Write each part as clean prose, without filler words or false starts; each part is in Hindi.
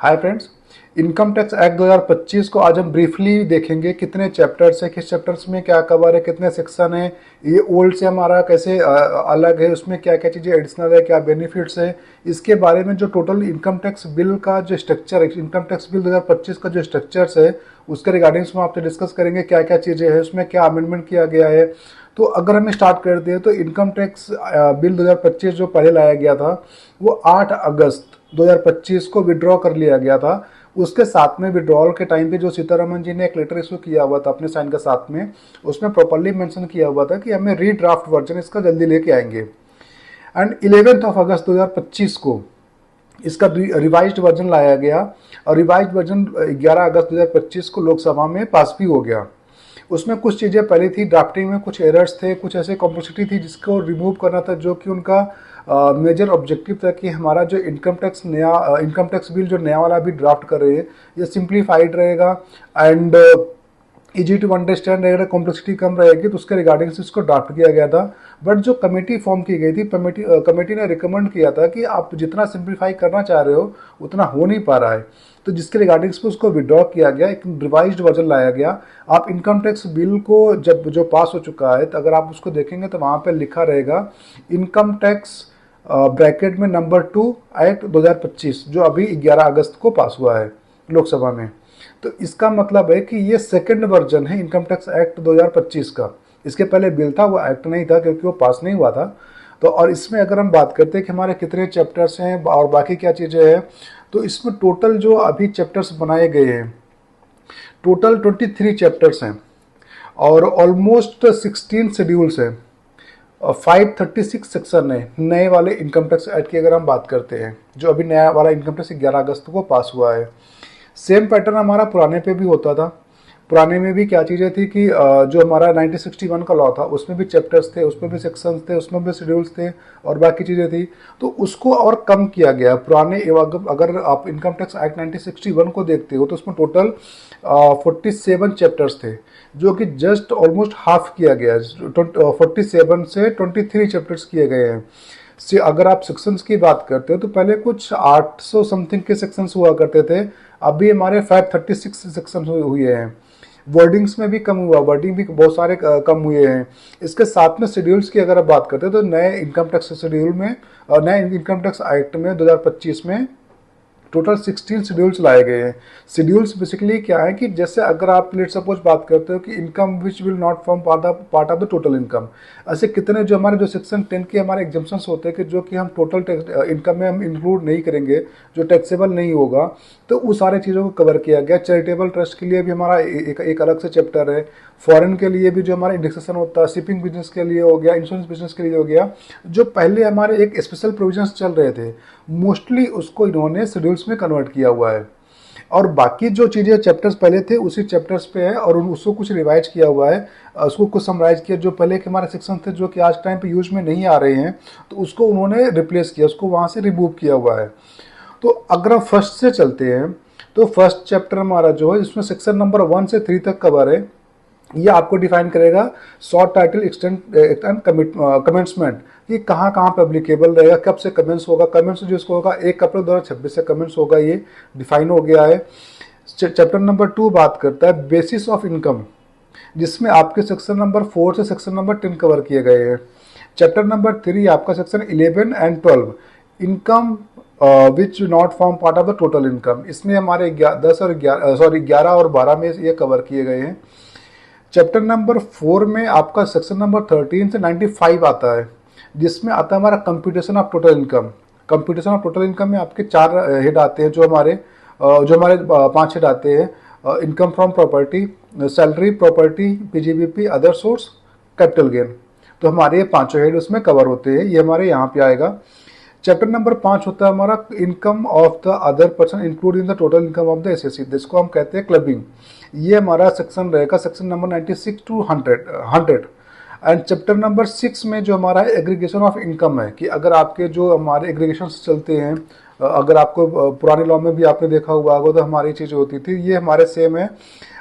Hi friends, income tax act 2025 को आज हम ब्रीफली देखेंगे। कितने चैप्टर्स है, किस चैप्टर्स में क्या कवर है, कितने सेक्शन है, ये ओल्ड से हमारा कैसे अलग है, उसमें क्या क्या चीज़ें एडिशनल है, क्या बेनिफिट्स है, इसके बारे में जो टोटल इनकम टैक्स बिल का जो स्ट्रक्चर है, इनकम टैक्स बिल 2025 का जो स्ट्रक्चर्स है उसके रिगार्डिंग्स में आपसे डिस्कस करेंगे। क्या क्या चीज़ें हैं उसमें, क्या अमेंडमेंट किया गया है। तो अगर हमें स्टार्ट करते हैं तो इनकम टैक्स बिल 2025 जो पहले लाया गया था वो 8 अगस्त 2025 को विड्रॉ कर लिया गया था। उसके साथ में विड्रॉल के टाइम पे जो सीतारमन जी ने एक लेटर इशू किया हुआ था अपने साइन के साथ में, उसमें प्रॉपर्ली मेंशन किया हुआ था कि हमें रीड्राफ्ट वर्जन इसका जल्दी लेके आएंगे। एंड 11 अगस्त 2025 को इसका रिवाइज्ड वर्जन लाया गया और रिवाइज्ड वर्जन 11 अगस्त 2025 को लोकसभा में पास भी हो गया। उसमें कुछ चीज़ें पहले थी, ड्राफ्टिंग में कुछ एरर्स थे, कुछ ऐसे कॉम्प्लेक्सिटी थी जिसको रिमूव करना था, जो कि उनका मेजर ऑब्जेक्टिव था कि हमारा जो इनकम टैक्स बिल जो नया वाला अभी ड्राफ्ट कर रहे हैं ये सिंप्लीफाइड रहेगा एंड इजी टू अंडरस्टैंड रहेगा, कॉम्प्लेक्सिटी कम रहेगी। तो उसके रिगार्डिंग से इसको ड्राफ्ट किया गया था। बट जो कमेटी फॉर्म की गई थी, कमेटी ने रिकमेंड किया था कि आप जितना सिंप्लीफाई करना चाह रहे हो उतना हो नहीं पा रहा है, तो जिसके रिगार्डिंग्स पे उसको विड्रॉ किया गया, एक रिवाइज्ड वर्जन लाया गया। आप इनकम टैक्स बिल को जब जो पास हो चुका है तो अगर आप उसको देखेंगे तो वहाँ पे लिखा रहेगा इनकम टैक्स ब्रैकेट में नंबर 2 एक्ट 2025 जो अभी 11 अगस्त को पास हुआ है लोकसभा में। तो इसका मतलब है कि ये सेकंड वर्जन है इनकम टैक्स एक्ट 2025 का। इसके पहले बिल था, वो एक्ट नहीं था क्योंकि वो पास नहीं हुआ था। तो और इसमें अगर हम बात करते हैं कि हमारे कितने चैप्टर्स हैं और बाकी क्या चीज़ें हैं, तो इसमें टोटल जो अभी चैप्टर्स बनाए गए हैं टोटल 23 चैप्टर्स हैं और ऑलमोस्ट 16 शेड्यूल्स हैं और 536 सेक्शन है नए वाले इनकम टैक्स एक्ट की। अगर हम बात करते हैं जो अभी नया वाला इनकम टैक्स 11 अगस्त को पास हुआ है, सेम पैटर्न हमारा पुराने पे भी होता था। पुराने में भी क्या चीज़ें थी कि जो हमारा 1961 का लॉ था उसमें भी चैप्टर्स थे, उसमें भी सेक्शंस थे, उसमें भी शेड्यूल्स थे और बाकी चीज़ें थी। तो उसको और कम किया गया पुराने। अगर आप इनकम टैक्स एक्ट 1961 को देखते हो तो उसमें टोटल 47 चैप्टर्स थे, जो कि जस्ट ऑलमोस्ट हाफ किया गया। 47 से 23 चैप्टर्स किए गए हैं। से अगर आप सेक्शंस की बात करते हो तो पहले कुछ 800 समथिंग के सेक्शंस हुआ करते थे, अभी हमारे 536 सेक्शन हुए हैं। वर्डिंग्स में भी कम हुआ, वर्डिंग भी बहुत सारे कम हुए हैं। इसके साथ में शेड्यूल्स की अगर आप बात करते हैं तो नए इनकम टैक्स शेड्यूल में, नए इनकम टैक्स एक्ट में 2025 में टोटल 16 शेड्यूल्स लाए गए हैं। शेड्यूल्स बेसिकली क्या है कि जैसे अगर आप लेट सपोज बात करते हो कि income which will not form part of the total income, ऐसे कितने जो हमारे जो सेक्शन 10 के हमारे एग्जाम्पशंस होते हैं कि जो कि हम टोटल इनकम में हम इंक्लूड नहीं करेंगे, जो टैक्सेबल नहीं होगा, तो उस सारे चीज़ों को कवर किया गया। चैरिटेबल ट्रस्ट के लिए भी हमारा एक अलग से चैप्टर है। फॉरेन के लिए भी जो हमारा इंडेक्सेशन होता है, शिपिंग बिजनेस के लिए हो गया, इंश्योरेंस बिजनेस के लिए हो गया, जो पहले हमारे एक स्पेशल प्रोविजंस चल रहे थे मोस्टली उसको इन्होंने शेड्यूल्स में कन्वर्ट किया हुआ है। और बाकी जो चीज़ें चैप्टर्स पहले थे उसी चैप्टर्स पे है और उसको कुछ रिवाइज किया हुआ है, उसको कुछ समराइज किया। जो पहले के हमारे सेक्शन थे जो कि आज टाइम पे यूज में नहीं आ रहे हैं तो उसको उन्होंने रिप्लेस किया, उसको वहाँ से रिमूव किया हुआ है। तो अगर हम फर्स्ट से चलते हैं तो फर्स्ट चैप्टर हमारा जो है इसमें सेक्शन नंबर 1 से 3 तक कवर है। ये आपको डिफाइन करेगा शॉर्ट टाइटल एक्सटेंड कमेंसमेंट कि कहाँ कहाँ पे एप्लीकेबल रहेगा, कब से कमेंस होगा। कमेंस जो इसको होगा 1 अप्रैल 2026 से कमेंस होगा, ये डिफाइन हो गया है। चैप्टर नंबर 2 बात करता है बेसिस ऑफ इनकम, जिसमें आपके सेक्शन नंबर 4 से सेक्शन नंबर 10 कवर किए गए हैं। चैप्टर नंबर 3 आपका section 11 and 12 income which not form part of the total income, इसमें हमारे 11 और 12 में ये कवर किए गए हैं। चैप्टर नंबर 4 में आपका सेक्शन नंबर 13 से 95 आता है, जिसमें आता है हमारा computation of total income. Computation of total income में आपके 4 हेड आते हैं, जो हमारे 5 हेड आते हैं। Income from property, salary, property, PGBP, other source, capital gain. तो हमारे ये 5 हेड उसमें कवर होते हैं, ये हमारे यहाँ पे आएगा। चैप्टर नंबर 5 होता है हमारा income of the other person include in the total income of the SSC, जिसको हम कहते हैं क्लबिंग। ये हमारा सेक्शन रहेगा, section number 96 to 100। And chapter number 6 में जो हमारा एग्रीगेशन ऑफ इनकम है कि अगर आपके जो हमारे एग्रीगेशन चलते हैं, अगर आपको पुराने लॉ में भी आपने देखा हुआ होगा तो हमारी चीज़ें होती थी, ये हमारे सेम है।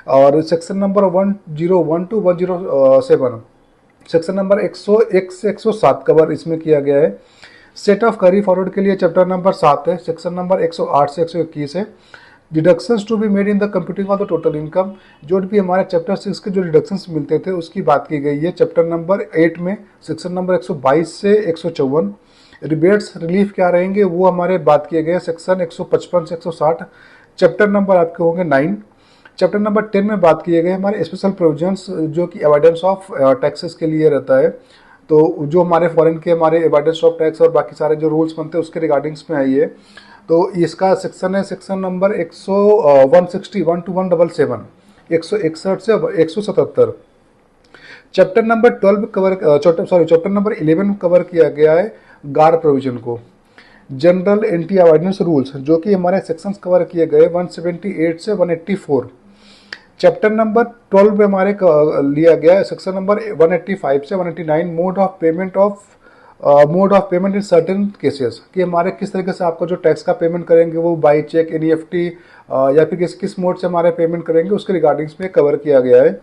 और section number 101 to 107, section number 101 से 107 कवर इसमें किया गया है। सेट ऑफ कैरी फॉरवर्ड के लिए चैप्टर नंबर 7 है, सेक्शन नंबर 108 से 121 है। Deductions to be made in the computing of the total income, जो भी हमारे चैप्टर 6 के जो डिडक्शंस मिलते थे उसकी बात की गई है चैप्टर नंबर 8 में, सेक्शन नंबर 122 से 154। रिबेट्स रिलीफ क्या रहेंगे वो हमारे बात किए गए सेक्शन 155 से 160। चैप्टर नंबर आपके होंगे 9। चैप्टर नंबर 10 में बात किए गए हमारे स्पेशल प्रोविजंस जो कि अवॉइडेंस ऑफ टैक्सेस के लिए रहता है। तो जो हमारे फॉरेन के हमारे अवॉइडेंस ऑफ टैक्स और बाकी सारे जो रूल्स बनते हैं उसके रिगार्डिंग्स में आई है। तो इसका सेक्शन है सेक्शन नंबर 161 टू 177, 161 से 177। Chapter number 12 cover chapter number 11 cover किया गया है गार प्रोविजन को। जनरल एंटी अवॉइडेंस रूल्स जो कि हमारे सेक्शंस कवर किए गए 178 से 184। चैप्टर नंबर 12 में हमारे लिया गया है सेक्शन नंबर 185 से 189, mode of payment in certain cases, कि हमारे किस तरीके से आपको जो टैक्स का पेमेंट करेंगे वो बाई चेक, एनईएफटी या फिर किस मोड से हमारे पेमेंट करेंगे उसके रिगार्डिंग्स में कवर किया गया है।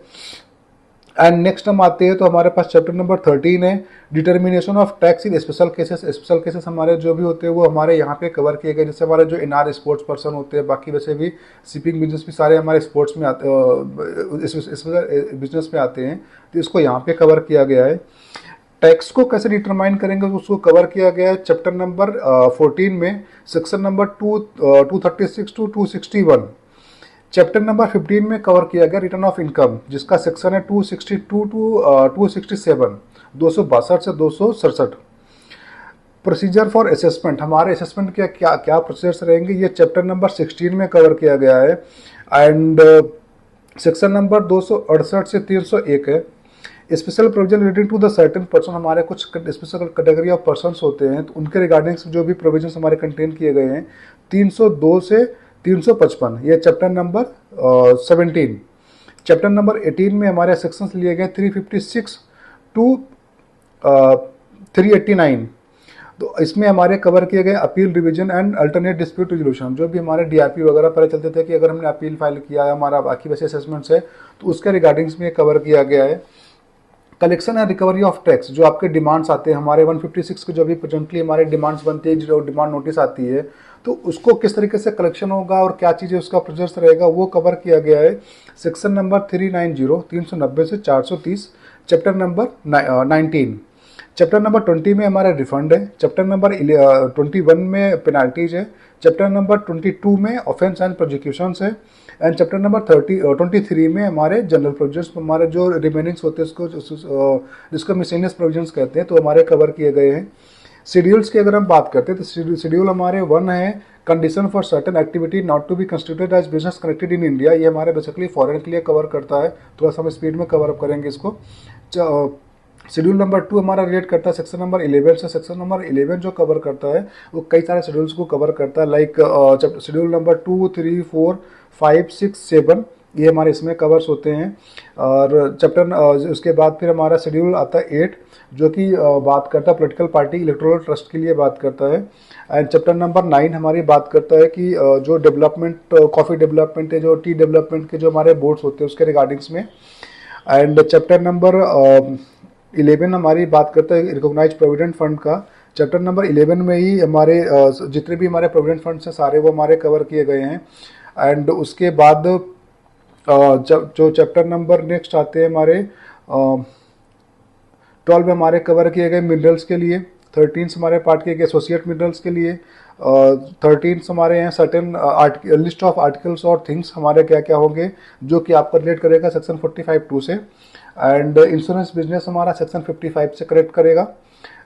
एंड नेक्स्ट हम आते हैं तो हमारे पास चैप्टर नंबर 13 है determination of tax in special cases. Special cases हमारे जो भी होते हैं वो हमारे यहाँ पे कवर किए गए, जैसे हमारे जो एनआर स्पोर्ट्स पर्सन होते हैं, बाकी वैसे भी शिपिंग बिजनेस भी सारे हमारे स्पोर्ट्स में आते बिजनेस में आते हैं, तो इसको यहाँ पे कवर किया गया है। टैक्स को कैसे डिटरमाइन करेंगे उसको कवर किया गया है चैप्टर नंबर 14 में, section number 236 to 261। Chapter number 15 में कवर किया गया रिटर्न ऑफ इनकम, जिसका सेक्शन है 262 टू 267, 262 से 267। प्रोसीजर फॉर असेसमेंट, हमारे असेसमेंट के क्या क्या प्रोसीजर्स रहेंगे ये चैप्टर नंबर 16 में कवर किया गया है। एंड सेक्शन नंबर 268 से 301 है। Special provision relating to the certain person, हमारे कुछ स्पेशल कैटेगरी ऑफ पर्सन्स होते हैं तो उनके रिगार्डिंग्स जो भी प्रोविजंस हमारे कंटेन किए गए हैं 302 से 355, ये चैप्टर नंबर 17। चैप्टर नंबर 18 में हमारे सेक्शंस लिए गए 356 टू 389। तो इसमें हमारे कवर किए गए appeal, revision and alternate dispute resolution, जो भी हमारे डीआरपी वगैरह पहले चलते थे कि अगर हमने अपील फाइल किया है हमारा बाकी वैसे असेसमेंट्स है तो उसके रिगार्डिंग्स में कवर किया गया है। Collection and recovery of tax, जो आपके डिमांड्स आते हैं हमारे 156 के जो भी प्रेजेंटली हमारे डिमांड्स बनती है, जो डिमांड नोटिस आती है तो उसको किस तरीके से कलेक्शन होगा और क्या चीज़ें उसका प्रोसेस रहेगा वो कवर किया गया है सेक्शन नंबर 390 390 से 430, चैप्टर नंबर 19। चैप्टर नंबर 20 में हमारा रिफंड है, चैप्टर नंबर 21 में पेनाल्टीज है, चैप्टर नंबर 22 में ऑफेंस एंड प्रोसिक्यूशंस है, एंड चैप्टर नंबर 23 में हमारे जनरल प्रोविजंस, हमारे जो रिमेनिंग्स होते हैं उसको जिसको मिसलेनियस प्रोविजंस कहते हैं तो हमारे कवर किए गए हैं। शेड्यूल्स की अगर हम बात करते हैं तो शेड्यूल हमारे 1 है condition for certain activity not to be constituted as business connected in India, ये हमारे बेसिकली फॉरेन के लिए कवर करता है, थोड़ा सा हम स्पीड में कवर अप करेंगे इसको। शेड्यूल नंबर 2 हमारा रिलेट करता है सेक्शन नंबर 11 से। सेक्शन नंबर 11 जो कवर करता है वो कई सारे शेड्यूल्स को कवर करता है, लाइक शेड्यूल नंबर 2, 3, 4, 5, 6, 7 ये हमारे इसमें कवर्स होते हैं। और चैप्टर उसके बाद फिर हमारा शेड्यूल आता है 8 जो कि बात करता है पॉलिटिकल पार्टी इलेक्टोरल ट्रस्ट के लिए बात करता है। एंड चैप्टर नंबर 9 हमारी बात करता है कि जो डेवलपमेंट कॉफ़ी डेवलपमेंट है, जो टी डेवलपमेंट के जो हमारे बोर्ड्स होते हैं उसके रिगार्डिंग्स में। एंड चैप्टर नंबर 11 हमारी बात करता है रिकॉग्नाइज प्रोविडेंट फंड का। चैप्टर नंबर 11 में ही हमारे जितने भी हमारे प्रोविडेंट फंड्स हैं सारे वो हमारे कवर किए गए हैं। एंड उसके बाद जो चैप्टर नंबर नेक्स्ट आते हैं हमारे 12 में हमारे कवर किए गए मिनरल्स के लिए, 13 हमारे पार्ट किए गए एसोसिएट मिनरल्स के लिए, 13 हमारे हैं सर्टेन लिस्ट ऑफ आर्टिकल्स और थिंग्स हमारे क्या क्या होंगे जो कि आपको रिलेट करेगा सेक्शन 45(2) से। एंड इंश्योरेंस बिजनेस हमारा सेक्शन 55 से करेक्ट करेगा।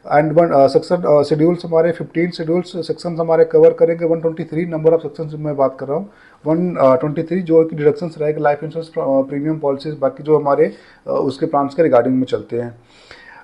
एंड सेक्शन शेड्यूल्स हमारे 15 शेड्यूल्स सेक्शंस हमारे कवर करेंगे। 123 नंबर ऑफ सेक्शंस मैं बात कर रहा हूँ, 123 जो कि डिडक्शंस रहेगा लाइफ इंश्योरेंस प्रीमियम पॉलिसीज बाकी जो हमारे उसके प्लान्स के रिगार्डिंग में चलते हैं।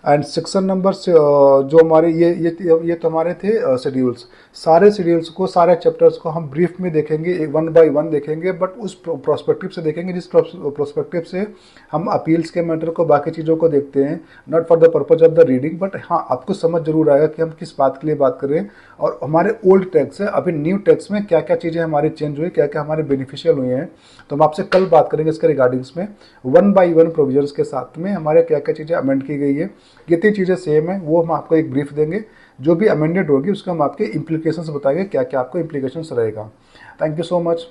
एंड सेक्शन नंबर जो हमारे ये तो हमारे थे शेड्यूल्स। सारे शेड्यूल्स को सारे चैप्टर्स को हम ब्रीफ में देखेंगे, 1 बाय 1 देखेंगे, बट उस प्रोस्पेक्टिव से देखेंगे जिस प्रोस्पेक्टिव से हम अपील्स के मैटर को बाकी चीज़ों को देखते हैं, not for the purpose of the reading, but हाँ आपको समझ जरूर आएगा कि हम किस बात के लिए बात कर रहे हैं और हमारे ओल्ड टैक्स है अभी न्यू टैक्स में क्या क्या चीज़ें हमारी चेंज हुई, क्या क्या हमारे बेनिफिशियल हुए हैं। तो हम आपसे कल बात करेंगे इसके रिगार्डिंग्स में 1 बाय 1 प्रोविजंस के साथ में हमारे क्या क्या चीज़ें अमेंड की गई है। जितनी चीज़ें सेम है वो हम आपको एक ब्रीफ देंगे जो भी अमेंडेड होगी उसका हम आपके इम्प्लीकेशंस बताएंगे, क्या क्या आपको इम्प्लीकेशंस रहेगा। Thank you so much.